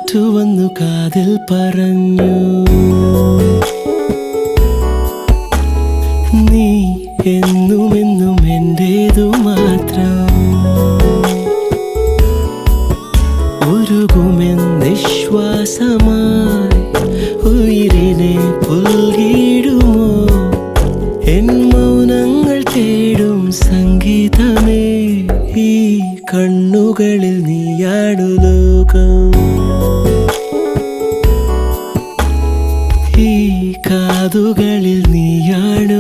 കാറ്റു വന്നു കാതിൽ പറഞ്ഞു, നീ എന്നുമെന്നും എന്റേതു മാത്രം. ഉരുകുമെന്നിശ്വാസമായി ഉയിരിനെ പുൽകിടുമോ എൻ മൗനങ്ങൾ തേടും സംഗീതമേ. ഈ കണ്ണുകളിൽ നീയാണു ലോകം, ഈ കാതുകളിൽ നീയാണു